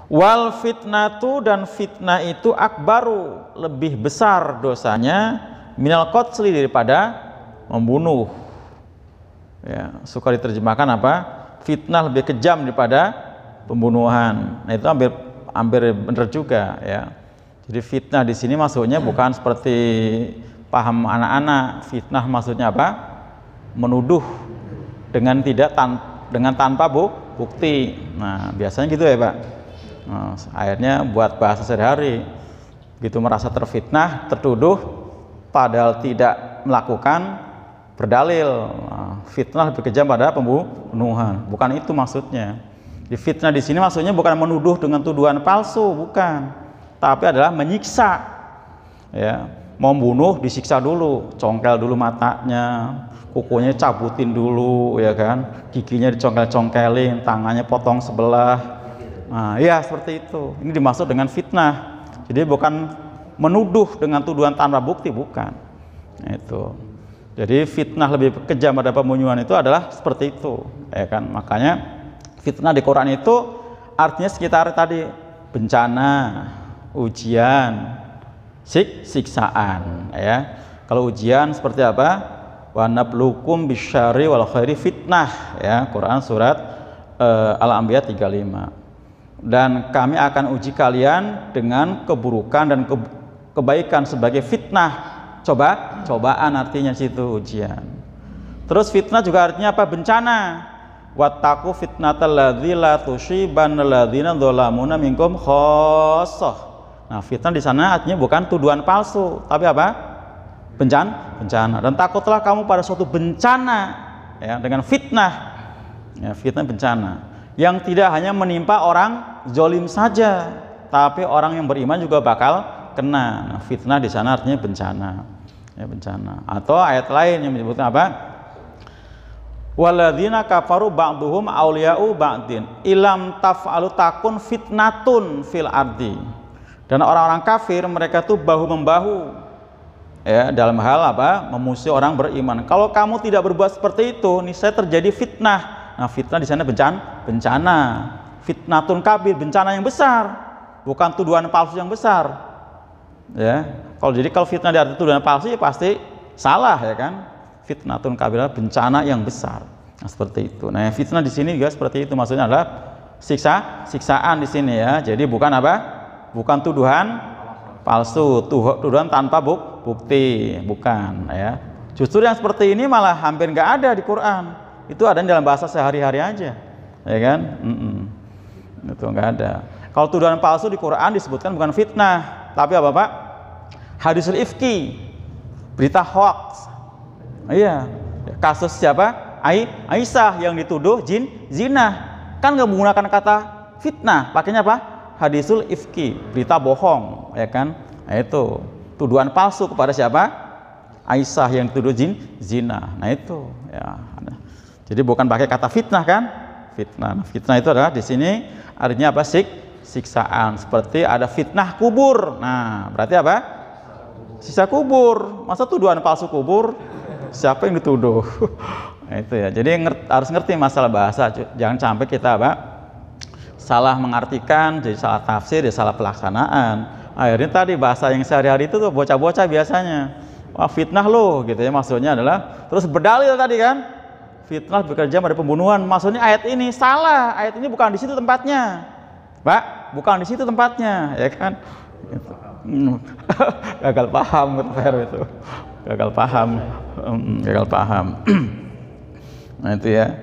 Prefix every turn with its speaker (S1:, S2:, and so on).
S1: Wal fitnatu, dan fitnah itu akbaru, lebih besar dosanya, minal qatli, daripada membunuh. Ya, suka diterjemahkan apa? Fitnah lebih kejam daripada pembunuhan. Nah, itu hampir benar juga ya. Jadi fitnah di sini maksudnya bukan seperti paham anak-anak. Fitnah maksudnya apa? Menuduh dengan tanpa bukti. Nah, biasanya gitu ya, Pak. Nah, akhirnya buat bahasa sehari-hari, begitu merasa terfitnah, tertuduh, padahal tidak melakukan, berdalil. Nah, fitnah lebih kejam pada pembunuhan. Bukan itu maksudnya. Di fitnah di sini maksudnya bukan menuduh dengan tuduhan palsu, bukan, tapi adalah menyiksa. Ya, mau bunuh disiksa dulu, congkel dulu matanya, kukunya cabutin dulu, ya kan, giginya dicongkel-congkelin, tangannya potong sebelah. Nah, ya seperti itu. Ini dimaksud dengan fitnah. Jadi bukan menuduh dengan tuduhan tanpa bukti, bukan. Nah, itu. Jadi fitnah lebih kejam pada pembunuhan itu adalah seperti itu, ya kan. Makanya fitnah di Quran itu artinya sekitar tadi, bencana, ujian, siksaan, ya. Kalau ujian seperti apa? Wa nabluukum bisyarri wal khairi fitnah, ya. Quran surat Al-Anbiya 35. Dan kami akan uji kalian dengan keburukan dan kebaikan sebagai fitnah. Cobaan artinya situ, ujian. Terus fitnah juga artinya apa? Bencana. Wattaqu fitnatal ladzi la tusibanna alladzina dzalamuna minkum khassah. Nah, fitnah di sana artinya bukan tuduhan palsu, tapi apa? Bencana. Dan takutlah kamu pada suatu bencana, ya, dengan fitnah. Ya, fitnah bencana yang tidak hanya menimpa orang zalim saja, tapi orang yang beriman juga bakal kena. Nah, fitnah di sana artinya bencana. Ya, bencana. Atau ayat lain yang menyebutkan apa? Walladzina kafaru ba'duhum auliya'u ba'din ilam taf'alu takun fitnatun fil ardi. Dan orang-orang kafir mereka tuh bahu-membahu, ya, dalam hal apa? Memusuhi orang beriman. Kalau kamu tidak berbuat seperti itu, niscaya terjadi fitnah. Nah, fitnah di sana bencana. Fitnatun kabir, bencana yang besar, bukan tuduhan palsu yang besar. Ya, kalau fitnah di arti tuduhan palsu ya pasti salah, ya kan? Fitnatun kabir, bencana yang besar. Nah, seperti itu. Nah, fitnah di sini juga seperti itu, maksudnya adalah siksaan di sini, ya. Jadi bukan apa? Bukan tuduhan palsu, tuduhan tanpa bukti, bukan, ya. Justru yang seperti ini malah hampir nggak ada di Quran. Itu ada dalam bahasa sehari-hari aja, ya kan? Itu nggak ada. Kalau tuduhan palsu di Quran disebutkan bukan fitnah, tapi apa, Pak? Hadisul ifki, berita hoax. Iya, kasus siapa? Aisyah yang dituduh zina, kan nggak menggunakan kata fitnah, pakainya apa? Hadisul ifki, berita bohong, ya kan? Nah, itu tuduhan palsu kepada siapa? Aisyah yang dituduh zina. Nah, itu, ya. Jadi bukan pakai kata fitnah, kan? Fitnah. Fitnah itu adalah di sini artinya apa? Siksaan. Seperti ada fitnah kubur. Nah, berarti apa? Siksa kubur. Masa tuduhan palsu kubur? Siapa yang dituduh? Nah, itu ya. Jadi harus ngerti masalah bahasa. Jangan sampai kita apa? Salah mengartikan, jadi salah tafsir, jadi salah pelaksanaan. Akhirnya tadi bahasa yang sehari-hari itu tuh bocah-bocah biasanya, wah fitnah loh, gitu ya. Maksudnya adalah terus berdalil tadi, kan? Fitnah bekerja pada pembunuhan. Maksudnya ayat ini salah. Ayat ini bukan di situ tempatnya, Pak. Bukan di situ tempatnya, ya kan? Gagal paham, itu. Gagal paham. Nah, itu ya.